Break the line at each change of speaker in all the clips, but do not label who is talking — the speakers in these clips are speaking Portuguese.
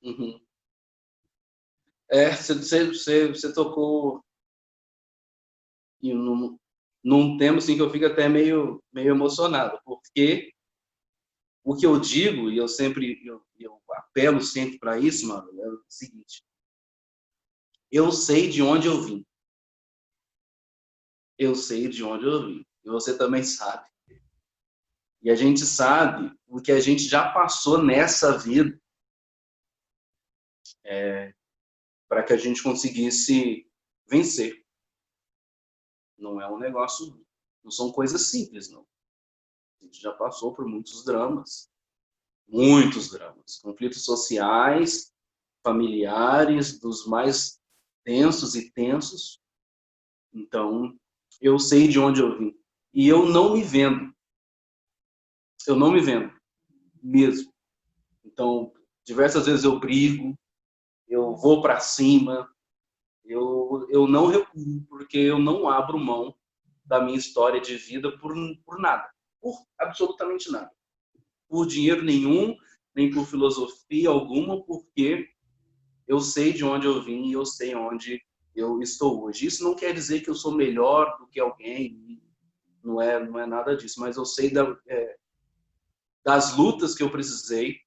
Uhum. Você tocou em num tema assim, que eu fico até meio emocionado, porque o que eu digo, e eu apelo sempre para isso, mano, é o seguinte: eu sei de onde eu vim, eu sei de onde eu vim, e você também sabe. E a gente sabe o que a gente já passou nessa vida para que a gente conseguisse vencer. Não é um negócio, não são coisas simples, não. A gente já passou por muitos dramas, conflitos sociais, familiares, dos mais densos e tensos. Então, eu sei de onde eu vim. E eu não me vendo. Eu não me vendo mesmo. Então, diversas vezes eu brigo, eu vou para cima, eu não recuo, porque eu não abro mão da minha história de vida por nada, por absolutamente nada. Por dinheiro nenhum, nem por filosofia alguma, porque eu sei de onde eu vim e eu sei onde eu estou hoje. Isso não quer dizer que eu sou melhor do que alguém, não é nada disso, mas eu sei das lutas que eu precisei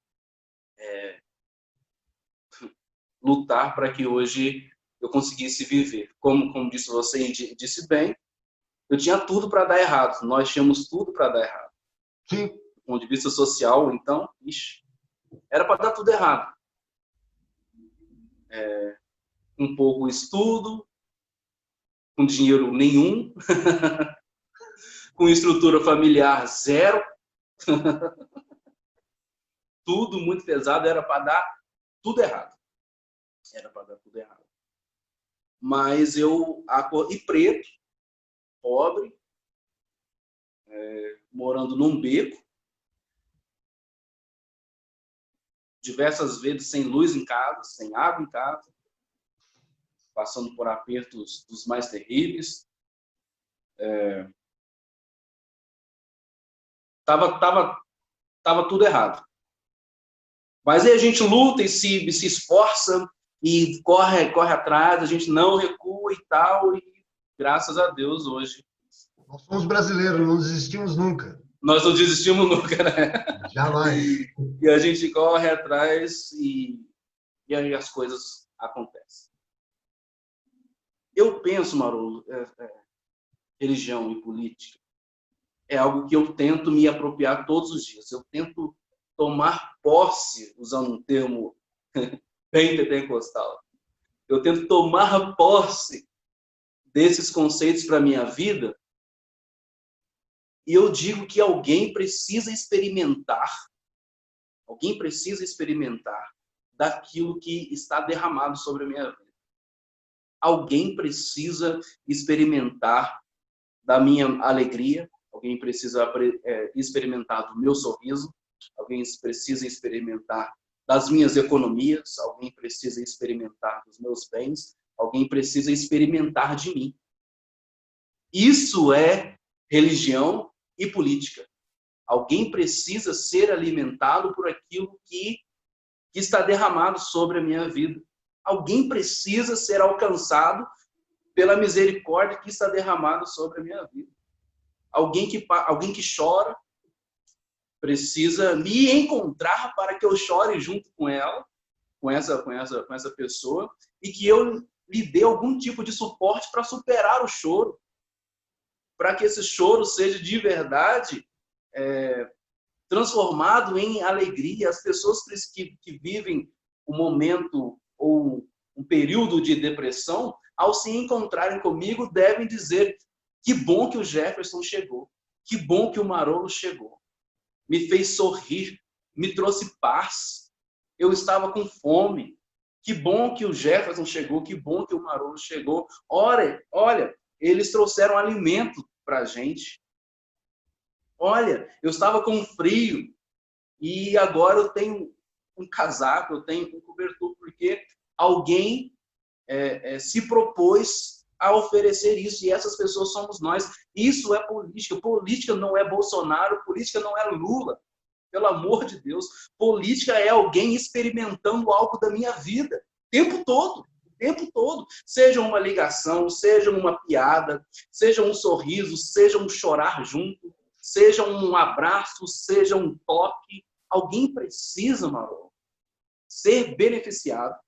lutar para que hoje eu conseguisse viver. Como disse você e disse bem, eu tinha tudo para dar errado, nós tínhamos tudo para dar errado.
Sim.
Do ponto de vista social, então, era para dar tudo errado. Um pouco estudo, com dinheiro nenhum, com estrutura familiar zero, tudo muito pesado, era para dar tudo errado. Era para dar tudo errado. Mas e preto, pobre, morando num beco, diversas vezes sem luz em casa, sem água em casa, passando por apertos dos mais terríveis. Tava tudo errado. Mas aí a gente luta e se esforça e corre atrás, a gente não recua e tal, e graças a Deus hoje
Nós somos brasileiros, não desistimos nunca.
nós não desistimos nunca, né?
Jamais.
E a gente corre atrás e aí as coisas acontecem. Eu penso, Mauro, religião e política é algo que eu tento me apropriar todos os dias. Eu tento tomar posse, usando um termo bem pentecostal, eu tento tomar posse desses conceitos para a minha vida, e eu digo que alguém precisa experimentar daquilo que está derramado sobre a minha vida. Alguém precisa experimentar da minha alegria, alguém precisa experimentar do meu sorriso, alguém precisa experimentar das minhas economias, alguém precisa experimentar dos meus bens, alguém precisa experimentar de mim. Isso é religião e política. Alguém precisa ser alimentado por aquilo que está derramado sobre a minha vida. Alguém precisa ser alcançado pela misericórdia que está derramada sobre a minha vida. Alguém que chora precisa me encontrar para que eu chore junto com ela, com essa pessoa, e que eu lhe dê algum tipo de suporte para superar o choro, para que esse choro seja de verdade transformado em alegria. As pessoas que vivem um momento ou um período de depressão, ao se encontrarem comigo, devem dizer: que bom que o Jefferson chegou, que bom que o Marolo chegou, me fez sorrir, me trouxe paz, eu estava com fome, que bom que o Jefferson chegou, que bom que o Marolo chegou. Olha, eles trouxeram alimento para a gente. Olha, eu estava com frio e agora eu tenho um casaco, eu tenho um cobertor, porque alguém se propôs a oferecer isso, e essas pessoas somos nós. Isso é política. Política não é Bolsonaro, política não é Lula. Pelo amor de Deus. Política é alguém experimentando algo da minha vida. O tempo todo. O tempo todo. Seja uma ligação, seja uma piada, seja um sorriso, seja um chorar junto, seja um abraço, seja um toque. Alguém precisa, Marô, ser beneficiado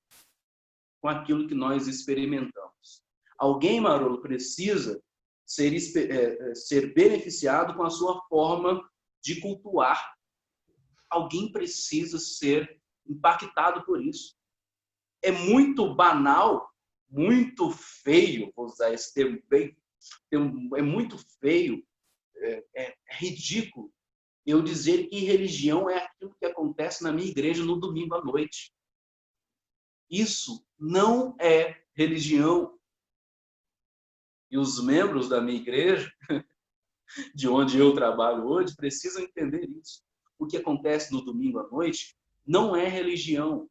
com aquilo que nós experimentamos. Alguém, Marolo, precisa ser beneficiado com a sua forma de cultuar. Alguém precisa ser impactado por isso. É muito banal, muito feio, vou usar esse termo bem, é muito feio, é ridículo eu dizer que religião é aquilo que acontece na minha igreja no domingo à noite. Isso não é religião. E os membros da minha igreja, de onde eu trabalho hoje, precisam entender isso. O que acontece no domingo à noite não é religião.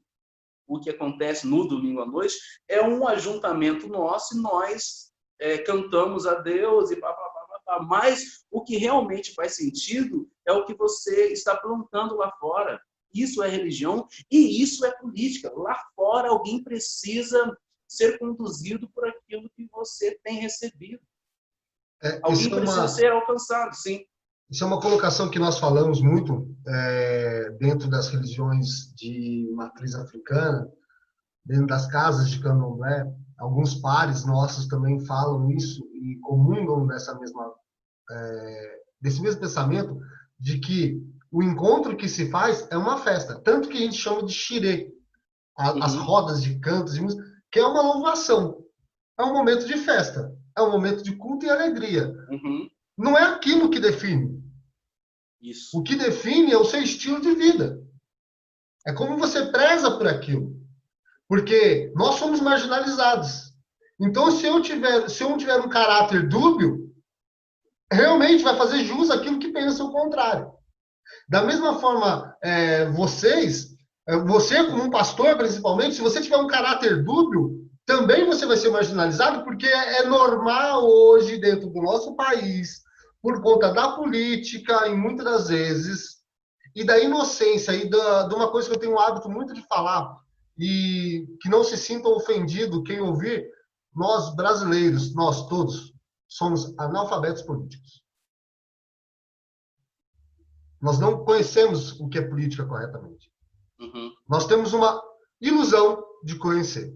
O que acontece no domingo à noite é um ajuntamento nosso e nós cantamos a Deus e pá, pá, pá, pá, pá. Mas o que realmente faz sentido é o que você está plantando lá fora. Isso é religião e isso é política. Lá fora alguém precisa ser conduzido por aquilo que você tem recebido. Alguém precisa ser alcançado, sim.
Isso é uma colocação que nós falamos muito dentro das religiões de matriz africana, dentro das casas de candomblé. Alguns pares nossos também falam isso e comungam desse mesmo pensamento de que o encontro que se faz é uma festa. Tanto que a gente chama de xirê, as rodas de cantos, de música, que é uma louvação. É um momento de festa. É um momento de culto e alegria. Não é aquilo que define.
Isso.
O que define é o seu estilo de vida. É como você preza por aquilo. Porque nós somos marginalizados. Então, se eu não tiver um caráter dúbio, realmente vai fazer jus àquilo que pensa o contrário. Da mesma forma, você como um pastor, principalmente, se você tiver um caráter dúbio, também você vai ser marginalizado, porque é normal hoje, dentro do nosso país, por conta da política, e muitas das vezes, e da inocência, e de uma coisa que eu tenho o hábito muito de falar, e que não se sinta ofendido quem ouvir, nós brasileiros, nós todos, somos analfabetos políticos. Nós não conhecemos o que é política corretamente. Nós temos uma ilusão de conhecer.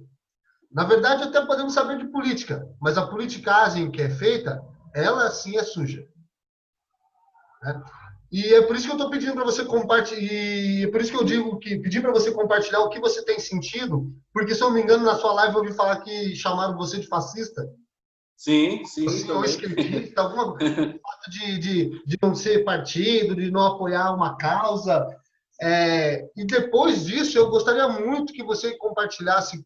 Na verdade, até podemos saber de política, mas a politicagem que é feita, ela sim é suja. Né? E é por isso que eu estou pedindo para você compartilhar, e é por isso que eu digo que pedir para você compartilhar o que você tem sentido, porque se eu não me engano, na sua live eu ouvi falar que chamaram você de fascista.
Sim,
Ou esquerdista, alguma coisa de não ser partido, de não apoiar uma causa. E depois disso, eu gostaria muito que você compartilhasse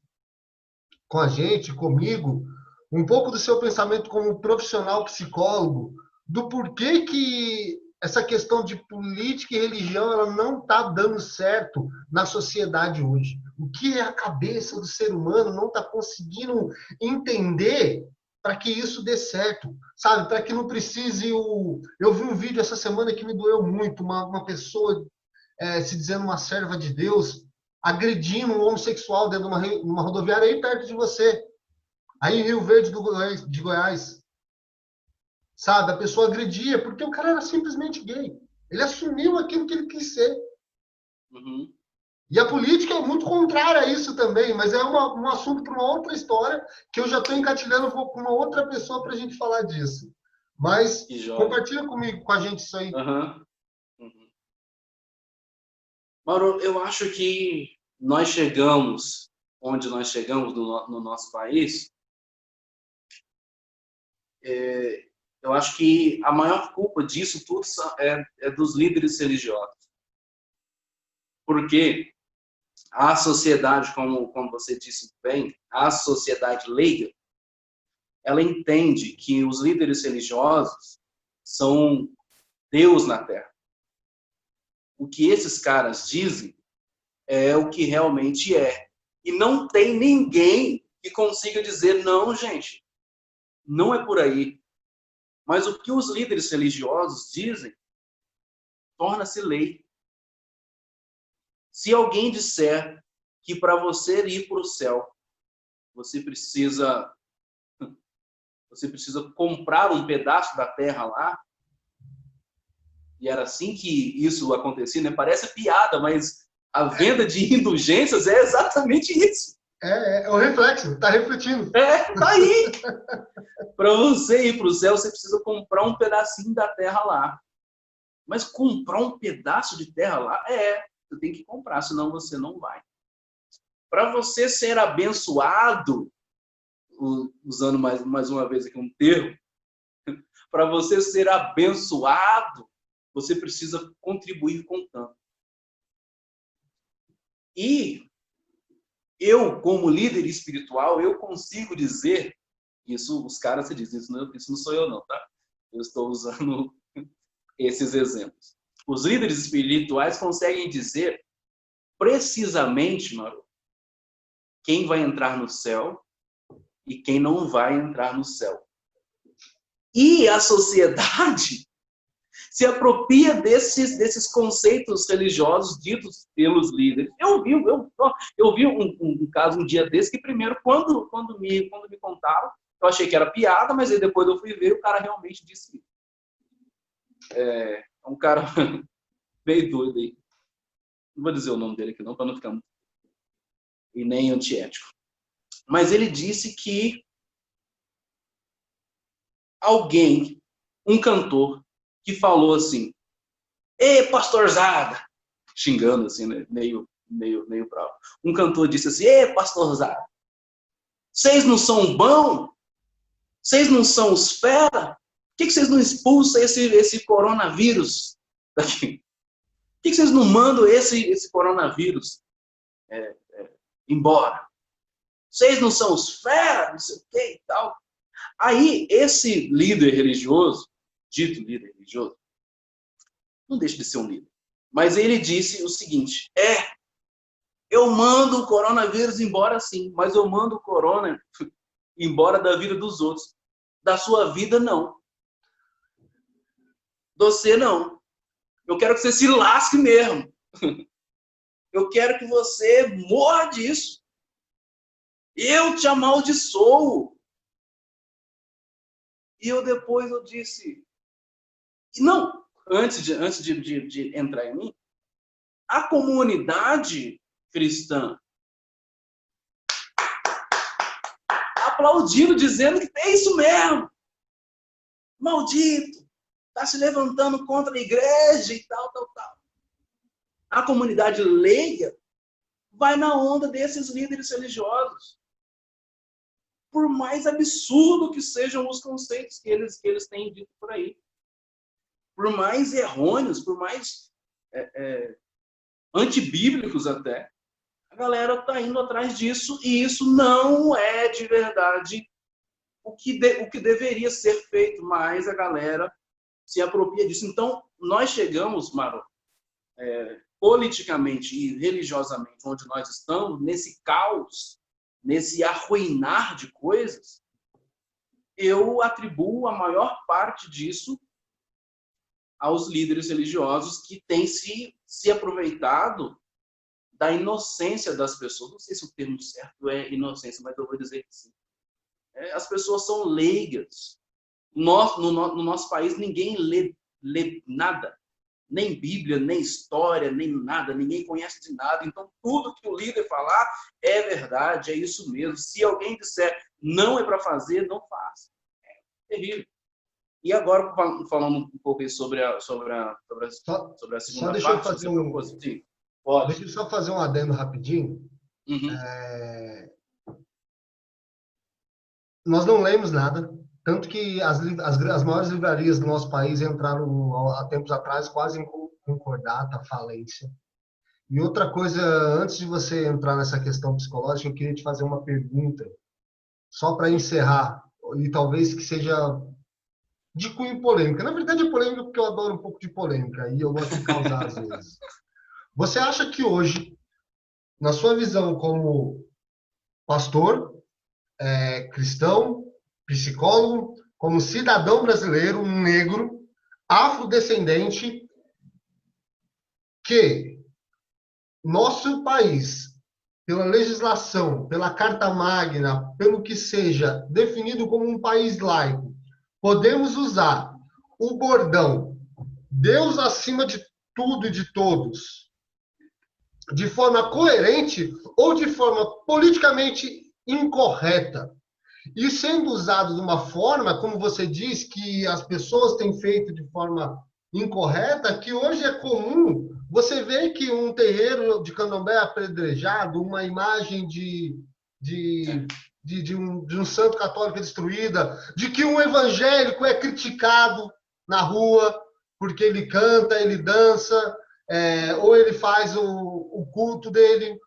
com a gente, comigo, um pouco do seu pensamento como profissional psicólogo, do porquê que essa questão de política e religião ela não está dando certo na sociedade hoje. O que é a cabeça do ser humano não está conseguindo entender para que isso dê certo, sabe? Para que não precise Eu vi um vídeo essa semana que me doeu muito, uma pessoa se dizendo uma serva de Deus, agredindo um homossexual dentro de uma rodoviária aí perto de você, aí em Rio Verde de Goiás. Sabe? A pessoa agredia porque o cara era simplesmente gay. Ele assumiu aquilo que ele quis ser. E a política é muito contrária a isso também, mas é um assunto para uma outra história que eu já estou engatilhando com uma outra pessoa para a gente falar disso. Mas compartilha comigo, com a gente isso aí.
Mauro, eu acho que nós chegamos onde nós chegamos no nosso país. Eu acho que a maior culpa disso tudo é dos líderes religiosos. Porque a sociedade, como você disse bem, a sociedade leiga, ela entende que os líderes religiosos são Deus na Terra. O que esses caras dizem é o que realmente é. E não tem ninguém que consiga dizer, não, gente, não é por aí. Mas o que os líderes religiosos dizem torna-se lei. Se alguém disser que para você ir para o céu, você precisa comprar um pedaço da terra lá, e era assim que isso acontecia, né? Parece piada, mas a venda de indulgências é exatamente isso.
É o reflexo, está refletindo.
Tá aí. Para você ir para o céu, você precisa comprar um pedacinho da terra lá. Mas comprar um pedaço de terra lá, você tem que comprar, senão você não vai. Para você ser abençoado, usando mais uma vez aqui um termo, para você ser abençoado, você precisa contribuir com tanto. E eu, como líder espiritual, eu consigo dizer, isso os caras se dizem, isso não sou eu não, tá? Eu estou usando esses exemplos. Os líderes espirituais conseguem dizer precisamente, Maru, quem vai entrar no céu e quem não vai entrar no céu. E a sociedade se apropria desses conceitos religiosos ditos pelos líderes. Eu vi um caso um dia desse que primeiro, quando me contaram, eu achei que era piada, mas aí depois eu fui ver, o cara realmente disse isso. É um cara meio doido aí. Não vou dizer o nome dele aqui não, para não ficar muito... e nem antiético. Mas ele disse que alguém, um cantor, que falou assim: "Ei, pastorzada", xingando assim, né? meio bravo. Um cantor disse assim: "Ei, pastorzada, vocês não são bons? Vocês não são os fera? Por que vocês não expulsam esse coronavírus daqui? Por que vocês não mandam esse coronavírus embora? Vocês não são os fera, não sei o que e tal." Aí, esse líder religioso, dito líder religioso, não deixa de ser um líder, mas ele disse o seguinte: eu mando o coronavírus embora sim, mas eu mando o corona embora da vida dos outros. Da sua vida, não. Você, não. Eu quero que você se lasque mesmo. Eu quero que você morra disso. Eu te amaldiçoo. E depois eu disse... Não, antes de entrar em mim, a comunidade cristã aplaudindo, dizendo que é isso mesmo. Maldito. Está se levantando contra a igreja e tal. A comunidade leiga vai na onda desses líderes religiosos. Por mais absurdo que sejam os conceitos que eles têm dito por aí. Por mais errôneos, por mais antibíblicos até, a galera está indo atrás disso, e isso não é de verdade o que deveria ser feito, mas a galera se apropria disso. Então, nós chegamos, Maru, politicamente e religiosamente, onde nós estamos, nesse caos, nesse arruinar de coisas, eu atribuo a maior parte disso aos líderes religiosos que têm se aproveitado da inocência das pessoas. Não sei se o termo certo é inocência, mas eu vou dizer que sim. As pessoas são leigas. No nosso país, ninguém lê nada. Nem Bíblia, nem história, nem nada. Ninguém conhece de nada. Então, tudo que o líder falar é verdade, é isso mesmo. Se alguém disser não é para fazer, não faça. É terrível. E agora, falando um pouco aí sobre a segunda parte.
Deixa eu só fazer um adendo rapidinho.
Uhum.
Nós não lemos nada, tanto que as maiores livrarias do nosso país entraram há tempos atrás quase em concordata, falência. E outra coisa, antes de você entrar nessa questão psicológica, eu queria te fazer uma pergunta, só para encerrar, e talvez que seja de cunho polêmica. Na verdade é polêmica porque eu adoro um pouco de polêmica, e eu gosto de causar às vezes. Você acha que hoje, na sua visão como pastor, cristão, psicólogo, como cidadão brasileiro, um negro, afrodescendente, que nosso país, pela legislação, pela Carta Magna, pelo que seja, definido como um país laico, podemos usar o bordão Deus acima de tudo e de todos, de forma coerente ou de forma politicamente incorreta, e sendo usado de uma forma, como você diz, que as pessoas têm feito de forma incorreta, que hoje é comum você ver que um terreiro de candomblé é apedrejado, uma imagem de um santo católico é destruída, de que um evangélico é criticado na rua porque ele canta, ele dança, ou ele faz o culto dele.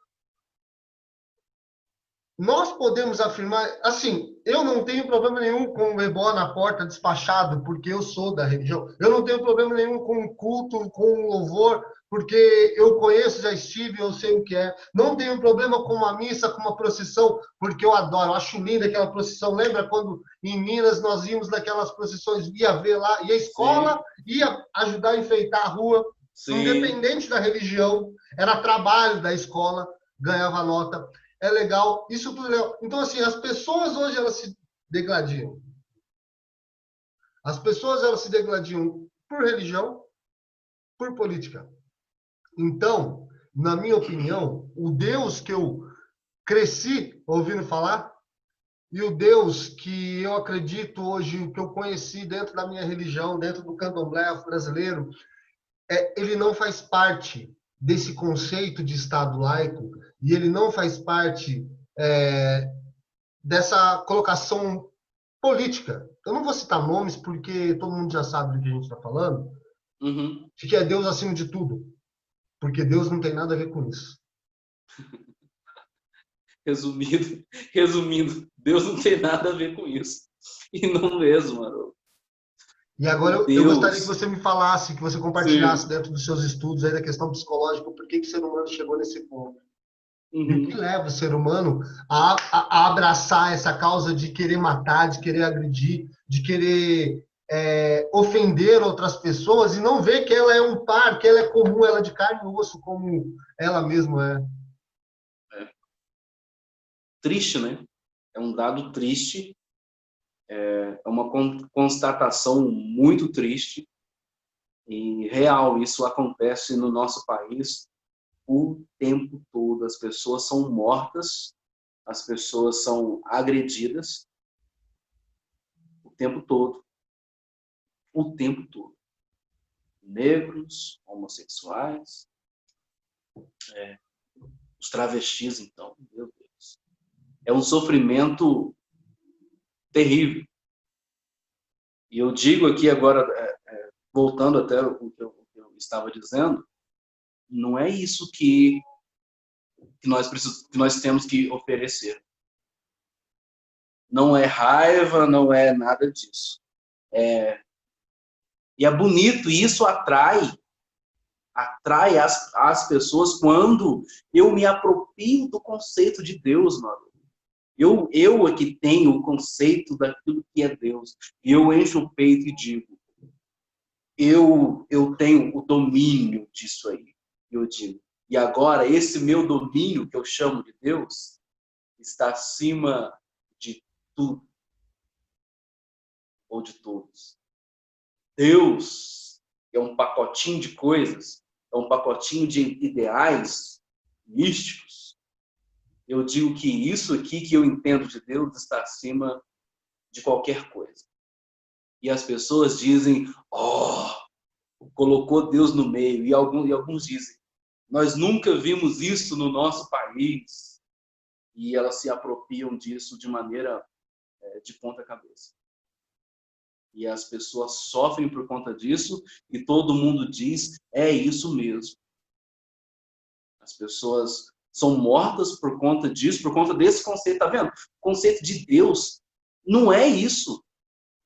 Nós podemos afirmar, assim, eu não tenho problema nenhum com o ebó na porta despachado, porque eu sou da religião. Eu não tenho problema nenhum com o culto, com o louvor, porque eu conheço, já estive, eu sei o que é. Não tenho problema com uma missa, com uma procissão, porque eu adoro, eu acho linda aquela procissão. Lembra quando em Minas nós íamos naquelas procissões, ia ver lá, e a escola ia ajudar a enfeitar a rua, independente da religião, era trabalho da escola, ganhava nota. É legal, isso tudo é legal. Então, assim, as pessoas hoje, elas se degladiam. As pessoas, elas se degladiam por religião, por política. Então, na minha opinião, o Deus que eu cresci ouvindo falar e o Deus que eu acredito hoje, que eu conheci dentro da minha religião, dentro do candomblé brasileiro, ele não faz parte desse conceito de Estado laico e ele não faz parte dessa colocação política. Eu não vou citar nomes porque todo mundo já sabe do que a gente está falando, de que é Deus acima de tudo, porque Deus não tem nada a ver com isso.
Resumindo, Deus não tem nada a ver com isso. E não mesmo, mano.
E agora eu gostaria que você me falasse, que você compartilhasse dentro dos seus estudos aí da questão psicológica, por que o ser humano chegou nesse ponto. E o que leva o ser humano a abraçar essa causa de querer matar, de querer agredir, de querer ofender outras pessoas e não ver que ela é um par, que ela é comum, ela é de carne e osso, como ela mesma é.
Triste, né? É um dado triste. É uma constatação muito triste e real. Isso acontece no nosso país o tempo todo. As pessoas são mortas, as pessoas são agredidas o tempo todo. O tempo todo. Negros, homossexuais, os travestis, então, meu Deus. É um sofrimento terrível. E eu digo aqui agora, voltando até o que eu estava dizendo, não é isso que nós temos que oferecer. Não é raiva, não é nada disso. E é bonito, e isso atrai as pessoas quando eu me aproprio do conceito de Deus, mano. Eu é que tenho o conceito daquilo que é Deus. E eu encho o peito e digo, eu tenho o domínio disso aí. Eu digo, e agora esse meu domínio, que eu chamo de Deus, está acima de tudo ou de todos. Deus é um pacotinho de coisas, é um pacotinho de ideais místicos. Eu digo que isso aqui que eu entendo de Deus está acima de qualquer coisa. E as pessoas dizem, colocou Deus no meio. E alguns dizem, nós nunca vimos isso no nosso país. E elas se apropriam disso de maneira de ponta cabeça. E as pessoas sofrem por conta disso e todo mundo diz, é isso mesmo. As pessoas são mortas por conta disso, por conta desse conceito, tá vendo? O conceito de Deus não é isso.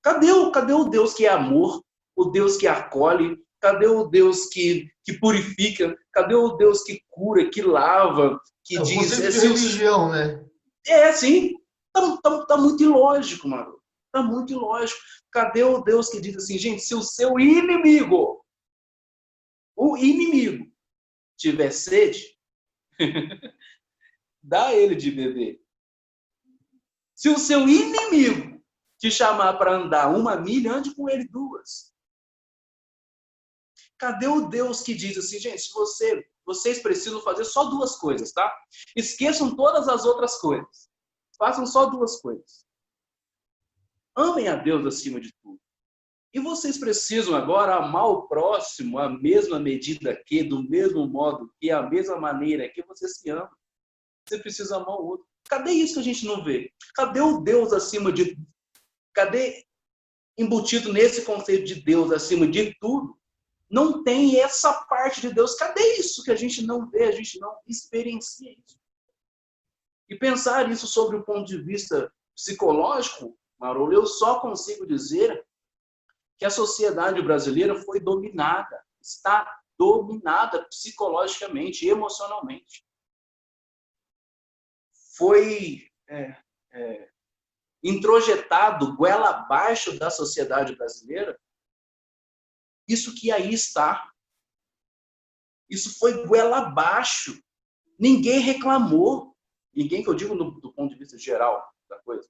Cadê o Deus que é amor? O Deus que acolhe? Cadê o Deus que purifica? Cadê o Deus que cura, que lava, que diz...
O conceito de religião, né?
Sim. Tá muito ilógico, mano. Tá muito ilógico. Cadê o Deus que diz assim, gente, se o seu inimigo, tiver sede, Dá a ele de beber. Se o seu inimigo te chamar para andar 1 milha, ande com ele 2. Cadê o Deus que diz assim, gente, vocês precisam fazer só 2 coisas, tá? Esqueçam todas as outras coisas. Façam só 2 coisas. Amem a Deus acima de tudo. E vocês precisam agora amar o próximo a mesma medida que, do mesmo modo que, a mesma maneira que você se ama. Você precisa amar o outro. Cadê isso que a gente não vê? Cadê o Deus acima de... Cadê embutido nesse conceito de Deus acima de tudo? Não tem essa parte de Deus. Cadê isso que a gente não vê, a gente não experiencia isso? E pensar isso sobre o ponto de vista psicológico, Marolo, eu só consigo dizer que a sociedade brasileira foi dominada, está dominada psicologicamente, emocionalmente. Foi introjetado goela abaixo da sociedade brasileira isso que aí está. Isso foi goela abaixo. Ninguém reclamou. Ninguém que eu digo do ponto de vista geral da coisa.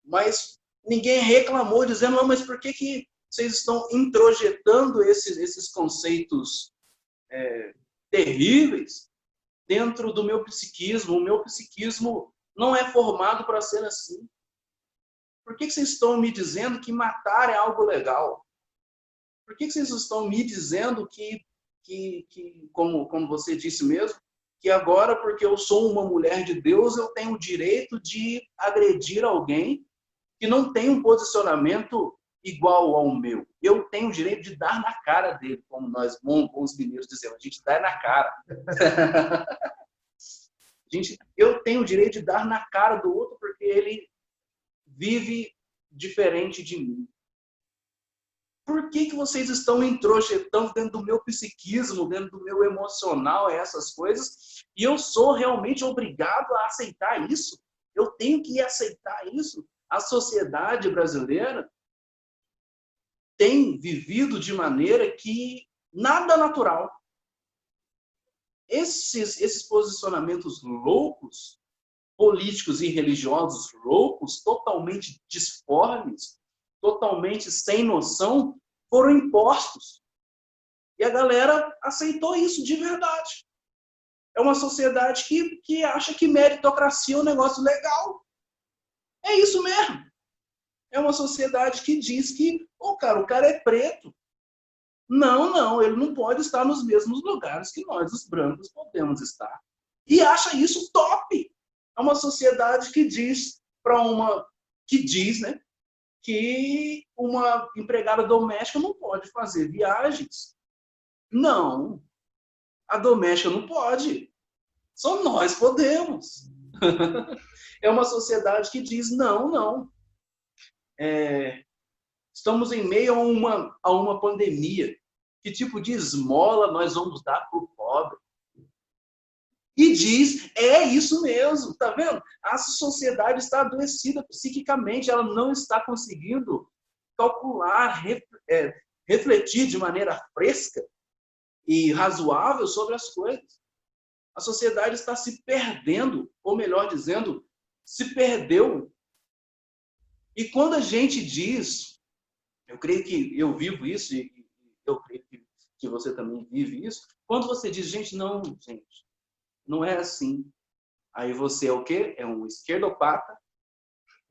Mas ninguém reclamou dizendo, não, mas por que vocês estão introjetando esses conceitos terríveis dentro do meu psiquismo? O meu psiquismo não é formado para ser assim. Por que vocês estão me dizendo que matar é algo legal? Por que vocês estão me dizendo que como você disse mesmo, que agora, porque eu sou uma mulher de Deus, eu tenho o direito de agredir alguém que não tem um posicionamento igual ao meu. Eu tenho o direito de dar na cara dele, como nós bons mineiros dizemos, a gente dá na cara. Eu tenho o direito de dar na cara do outro porque ele vive diferente de mim. Por que vocês estão introjetando dentro do meu psiquismo, dentro do meu emocional, essas coisas? E eu sou realmente obrigado a aceitar isso? Eu tenho que aceitar isso? A sociedade brasileira tem vivido de maneira que nada natural. Esses posicionamentos loucos, políticos e religiosos loucos, totalmente disformes, totalmente sem noção, foram impostos. E a galera aceitou isso de verdade. É uma sociedade que acha que meritocracia é um negócio legal. É isso mesmo. É uma sociedade que diz que o cara é preto. Não, ele não pode estar nos mesmos lugares que nós, os brancos, podemos estar. E acha isso top. É uma sociedade que diz né, que uma empregada doméstica não pode fazer viagens. Não, a doméstica não pode. Só nós podemos. É uma sociedade que diz, não. Estamos em meio a uma pandemia. Que tipo de esmola nós vamos dar para o pobre? E diz, é isso mesmo, tá vendo? A sociedade está adoecida psiquicamente, ela não está conseguindo calcular, refletir de maneira fresca e razoável sobre as coisas. A sociedade está se perdendo, ou melhor dizendo, se perdeu. E quando a gente diz, eu creio que eu vivo isso, e eu creio que você também vive isso, quando você diz, gente, não é assim. Aí você é o quê? É um esquerdopata.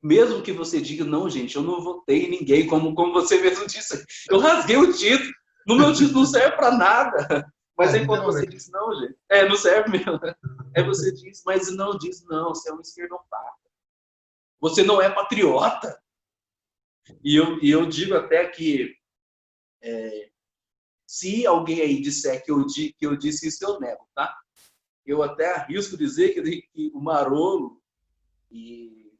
Mesmo que você diga, não, gente, eu não votei em ninguém, como você mesmo disse. Eu rasguei o título. No meu título não serve para nada. Mas aí quando você diz, não, gente, não serve mesmo. Aí você diz, mas não diz, não, você é um esquerdopata. Você não é patriota. E eu digo até que se alguém aí disser que eu disse isso, eu nego, tá? Eu até arrisco dizer que o Marolo e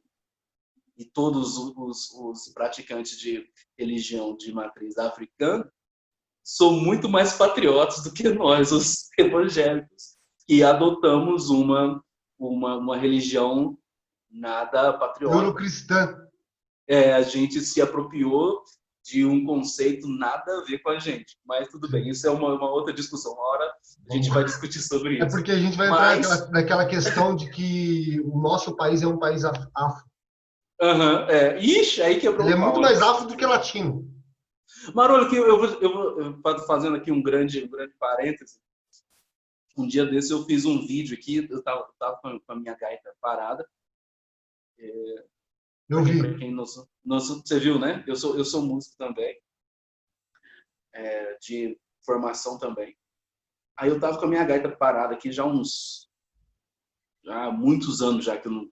todos os praticantes de religião de matriz africana são muito mais patriotas do que nós, os evangélicos, que adotamos uma religião nada patriota.
Eurocristã.
A gente se apropriou de um conceito nada a ver com a gente. Mas tudo bem, isso é uma outra discussão. Uma hora a gente vai discutir sobre
É
isso.
porque a gente vai entrar naquela questão de que o nosso país é um país afro.
Ixi, aí quebrou
Ele é
o
muito
pau.
mais afro do que latino.
Marolho, que eu vou fazendo aqui um grande parêntese. Um dia desse eu fiz um vídeo aqui, eu tava com a minha gaita parada.
Eu vi.
Pra quem não, você viu, né? Eu sou músico também, de formação também. Aí eu tava com a minha gaita parada aqui já muitos anos já que eu não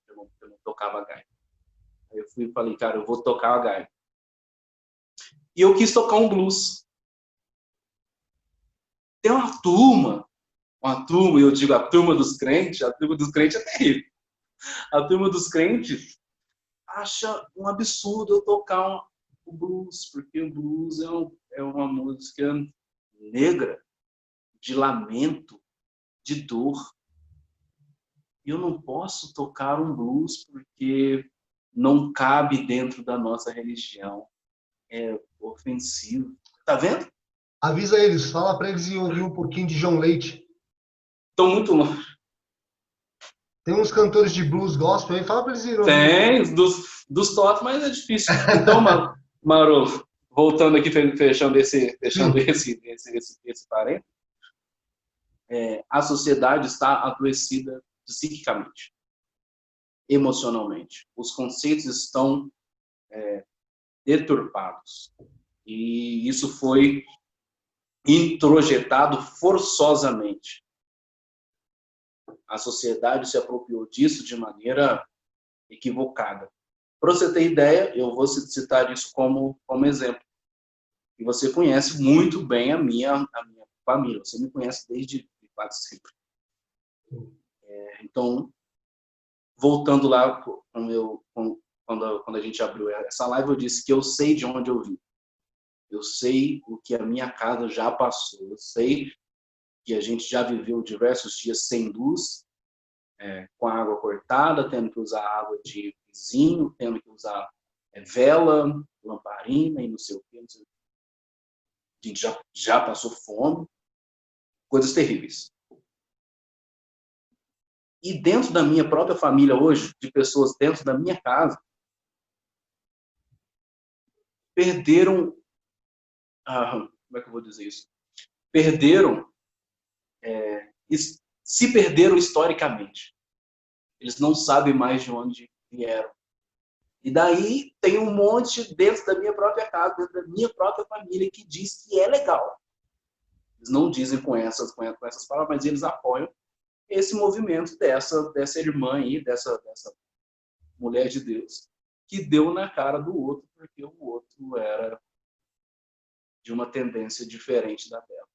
tocava gaita. Aí eu fui e falei, cara, eu vou tocar a gaita. E eu quis tocar um blues. Tem uma turma, eu digo a turma dos crentes é terrível. A turma dos crentes acha um absurdo eu tocar o blues, porque o blues é uma música negra, de lamento, de dor. E eu não posso tocar um blues porque não cabe dentro da nossa religião. É ofensivo. Tá vendo?
Avisa eles, fala para eles irem ouvir um pouquinho de João Leite.
Estão muito longe.
Tem uns cantores de blues gospel aí, fala para eles irem ouvir.
Tem, dos toques, mas é difícil. Então, Maru, voltando aqui, fechando esse parênteses, a sociedade está adoecida psiquicamente, emocionalmente. Os conceitos estão deturpados. E isso foi introjetado forçosamente. A sociedade se apropriou disso de maneira equivocada. Para você ter ideia, eu vou citar isso como exemplo. E você conhece muito bem a minha família. Você me conhece desde quase sempre. Então, voltando lá, quando a gente abriu essa live, eu disse que eu sei de onde eu vim. Eu sei o que a minha casa já passou. Eu sei que a gente já viveu diversos dias sem luz, com a água cortada, tendo que usar água de vizinho, tendo que usar vela, lamparina e não sei o quê. A gente já passou fome, coisas terríveis. E dentro da minha própria família hoje, de pessoas dentro da minha casa, perderam, como é que eu vou dizer isso? Se perderam historicamente. Eles não sabem mais de onde vieram. E daí tem um monte dentro da minha própria casa, dentro da minha própria família, que diz que é legal. Eles não dizem com essas palavras, mas eles apoiam esse movimento dessa irmã aí, dessa mulher de Deus, que deu na cara do outro, porque o outro era de uma tendência diferente da dela.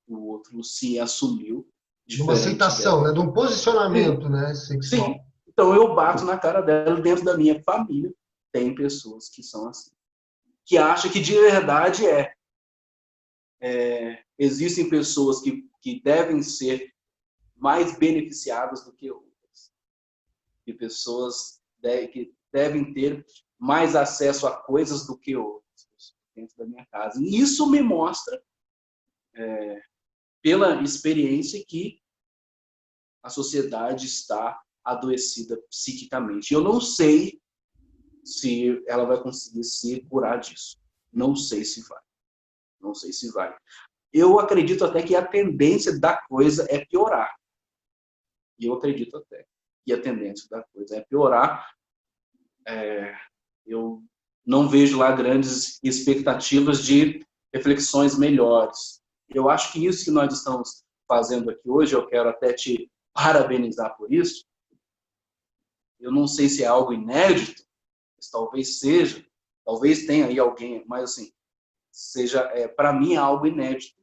O outro se assumiu
de uma aceitação, né? De um posicionamento, né? Sexual.
Sim. Então eu bato na cara dela. Dentro da minha família tem pessoas que são assim, que acham que de verdade existem pessoas que devem ser mais beneficiadas do que outras, e pessoas que devem ter mais acesso a coisas do que outras dentro da minha casa. E isso me mostra, pela experiência, que a sociedade está adoecida psiquicamente. Eu não sei se ela vai conseguir se curar disso. Não sei se vai. Não sei se vai. Eu acredito até que a tendência da coisa é piorar. E eu acredito até que a tendência da coisa é piorar. Eu não vejo lá grandes expectativas de reflexões melhores. Eu acho que isso que nós estamos fazendo aqui hoje, eu quero até te parabenizar por isso. Eu não sei se é algo inédito, mas talvez seja, talvez tenha aí alguém, mas assim, seja, para mim é algo inédito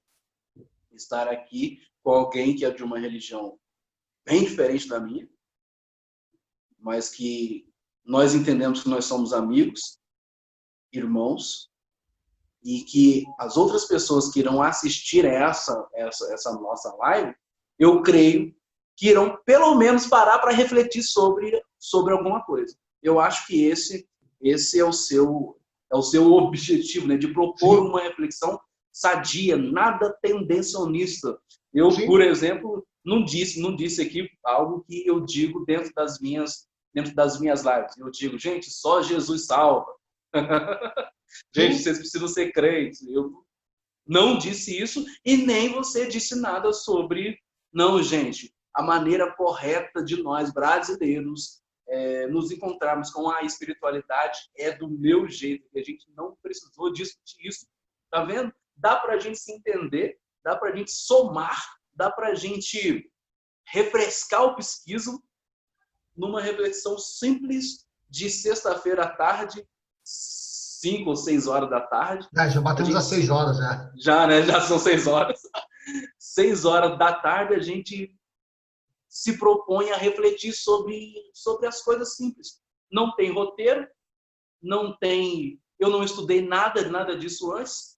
estar aqui com alguém que é de uma religião bem diferente da minha, mas que nós entendemos que nós somos amigos, irmãos, e que as outras pessoas que irão assistir essa nossa live, eu creio que irão pelo menos parar para refletir sobre alguma coisa. Eu acho que esse é o seu é o seu objetivo, né? De propor
Sim.
uma reflexão sadia, nada tendencionista. Eu,
Sim.
por exemplo, não disse aqui algo que eu digo dentro das minhas lives. Eu digo, gente, só Jesus salva. Gente,
Sim.
vocês precisam ser crentes. Eu não disse isso e nem você disse nada sobre... Não, gente, a maneira correta de nós, brasileiros, nos encontrarmos com a espiritualidade é do meu jeito. E a gente não precisou discutir isso. Tá vendo? Dá para a gente se entender, dá para a gente somar, dá para a gente refrescar o pesquismo numa reflexão simples de sexta-feira à tarde, 5 ou 6 horas da tarde.
Já batemos às 6 horas, já.
Já, né? Já são 6 horas. 6 horas da tarde, a gente se propõe a refletir sobre as coisas simples. Não tem roteiro, eu não estudei nada disso antes.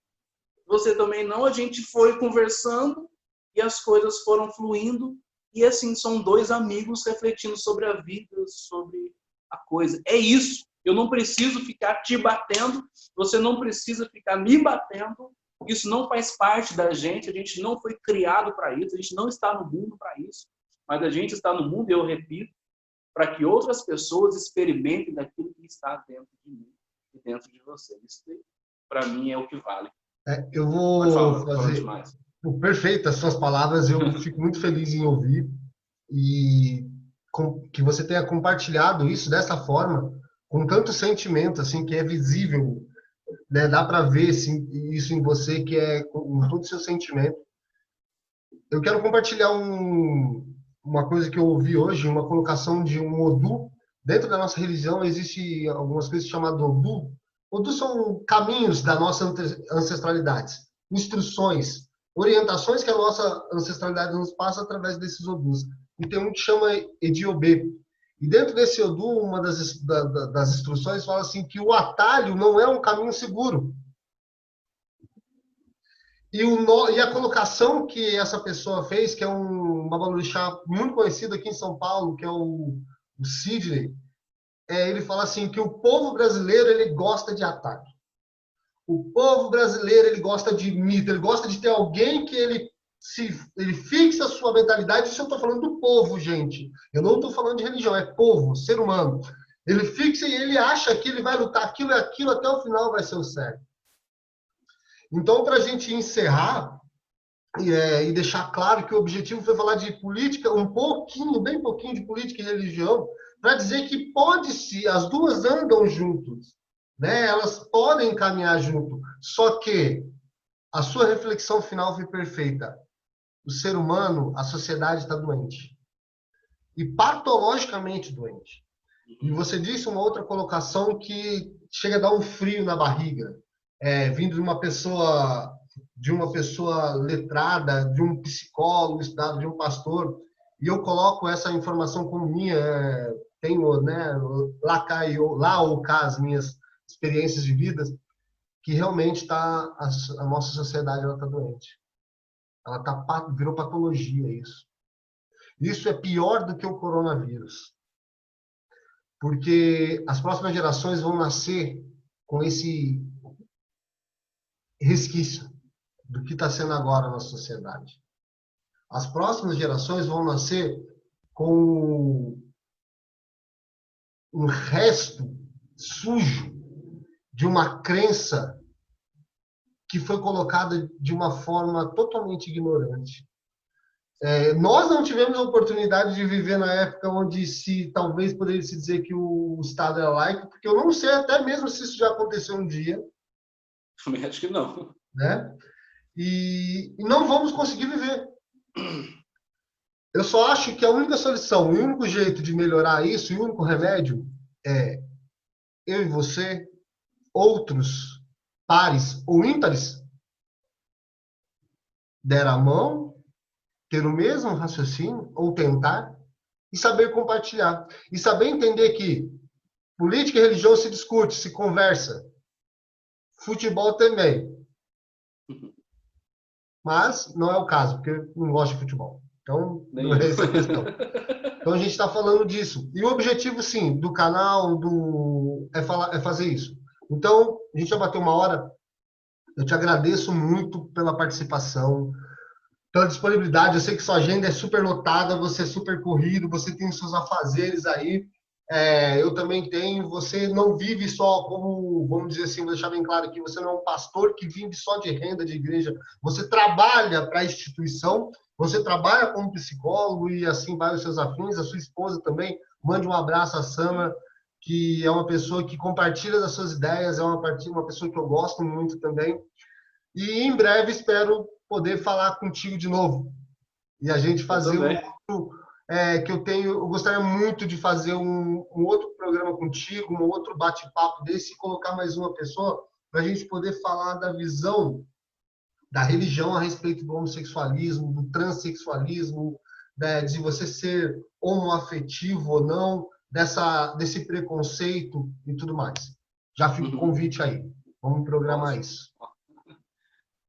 Você também não, a gente foi conversando e as coisas foram fluindo. E assim, são dois amigos refletindo sobre a vida, sobre a coisa. É isso. Eu não preciso ficar te batendo, você não precisa ficar me batendo. Isso não faz parte da gente, a gente não foi criado para isso, a gente não está no mundo para isso. Mas a gente está no mundo, eu repito, para que outras pessoas experimentem daquilo que está dentro de mim e dentro de você. Isso, para mim, é o que vale.
Eu vou fazer...
demais.
Perfeito, as suas palavras, eu fico muito feliz em ouvir e que você tenha compartilhado isso dessa forma, com tanto sentimento, assim, que é visível, né? Dá para ver assim, isso em você, que é com todo o seu sentimento. Eu quero compartilhar uma coisa que eu ouvi hoje, uma colocação de um Odu. Dentro da nossa religião existe algumas coisas chamadas Odu. Odu são caminhos da nossa ancestralidade, instruções, orientações que a nossa ancestralidade nos passa através desses Odus. E tem um que chama Ediobê. E dentro desse Odu, uma das instruções fala assim que o atalho não é um caminho seguro. E a colocação que essa pessoa fez, que é um babalorixá muito conhecido aqui em São Paulo, que é o Sidney, ele fala assim que o povo brasileiro ele gosta de atalho. O povo brasileiro ele gosta de mito, ele gosta de ter alguém que ele fixa a sua mentalidade. Isso eu estou falando do povo, gente. Eu não estou falando de religião, é povo, ser humano. Ele fixa e ele acha que ele vai lutar aquilo e aquilo até o final vai ser o certo. Então, para a gente encerrar e deixar claro que o objetivo foi falar de política, bem pouquinho de política e religião, para dizer que pode-se, as duas andam juntos, né? Elas podem caminhar junto, só que a sua reflexão final foi perfeita. O ser humano, a sociedade está doente. E patologicamente doente. E você disse uma outra colocação que chega a dar um frio na barriga, vindo de uma pessoa letrada, de um psicólogo estudado, de um pastor, e eu coloco essa informação como minha, tenho, né, lá ou cá as minhas experiências de vida, que realmente a nossa sociedade está doente. Ela virou patologia isso. Isso é pior do que o coronavírus. Porque as próximas gerações vão nascer com esse resquício do que está sendo agora na sociedade. As próximas gerações vão nascer com um resto sujo de uma crença que foi colocada de uma forma totalmente ignorante. Nós não tivemos a oportunidade de viver na época onde talvez poderia se dizer que o Estado era laico, porque eu não sei até mesmo se isso já aconteceu um dia.
Também acho que não.
Né? E não vamos conseguir viver. Eu só acho que a única solução, o único jeito de melhorar isso, e o único remédio é eu e você, outros pares ou ímpares, der a mão, ter o mesmo raciocínio, ou tentar, e saber compartilhar. E saber entender que política e religião se discute, se conversa. Futebol também. Mas não é o caso, porque eu não gosto de futebol. Então, não é essa a questão. Então, a gente está falando disso. E o objetivo, sim, do canal é fazer isso. Então, A gente já bateu 1 hora. Eu te agradeço muito pela participação, pela disponibilidade. Eu sei que sua agenda é super lotada, você é super corrido, você tem os seus afazeres aí. Eu também tenho. Você não vive só como, vamos dizer assim, vou deixar bem claro aqui, você não é um pastor que vive só de renda de igreja. Você trabalha para a instituição, você trabalha como psicólogo e assim vai os seus afins. A sua esposa também. Mande um abraço à Sama, que é uma pessoa que compartilha das suas ideias, é uma pessoa que eu gosto muito também. E em breve espero poder falar contigo de novo e a gente
Eu
fazer
também.
eu gostaria muito de fazer um outro programa contigo, um outro bate-papo desse e colocar mais uma pessoa para a gente poder falar da visão da religião a respeito do homossexualismo, do transexualismo, né, de você ser homoafetivo ou não, desse preconceito e tudo mais. Já fica o
Uhum.
convite aí. Vamos programar
Ótimo.
isso.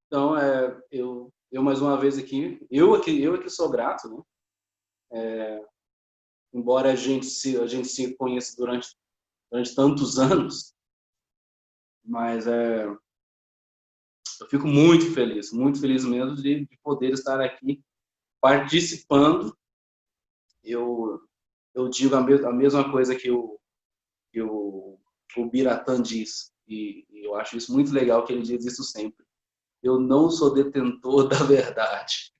Então, eu mais uma vez aqui sou grato, né? Embora a gente se conheça durante tantos anos, mas eu fico muito feliz mesmo de poder estar aqui participando. Eu, eu digo a mesma coisa que o Biratã diz, e eu acho isso muito legal que ele diz isso sempre. Eu não sou detentor da verdade.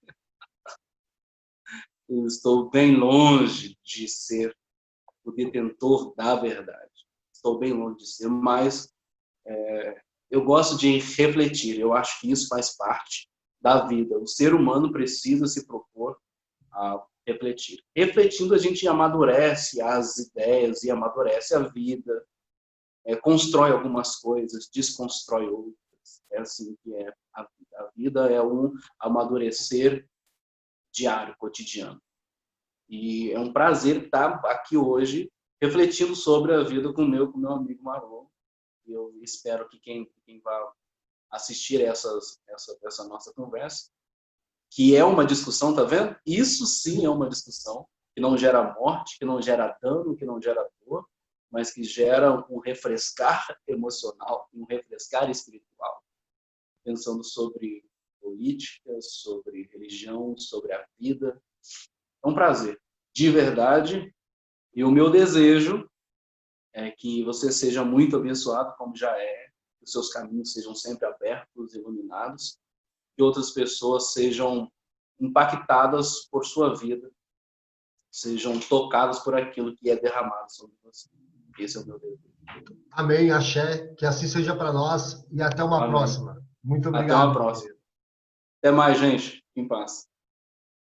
Eu estou bem longe de ser o detentor da verdade. Estou bem longe de ser, mas eu gosto de refletir. Eu acho que isso faz parte da vida. O ser humano precisa se propor a refletir. Refletindo, a gente amadurece as ideias e amadurece a vida, constrói algumas coisas, desconstrói outras. É assim que é a vida. A vida é um amadurecer diário, cotidiano. E é um prazer estar aqui hoje refletindo sobre a vida com o meu amigo Marlon. Eu espero que quem vai assistir essa nossa conversa, que é uma discussão, tá vendo? Isso sim é uma discussão que não gera morte, que não gera dano, que não gera dor, mas que gera um refrescar emocional, um refrescar espiritual, pensando sobre política, sobre religião, sobre a vida. É um prazer, de verdade, e o meu desejo é que você seja muito abençoado, como já é, que os seus caminhos sejam sempre abertos, iluminados, que outras pessoas sejam impactadas por sua vida, sejam tocadas por aquilo que é derramado sobre você. Esse é o meu desejo.
Amém, axé, que assim seja para nós e até uma
Amém.
próxima. Muito
Até uma
obrigado, meu
próxima.
querido.
Até mais, gente. Em paz.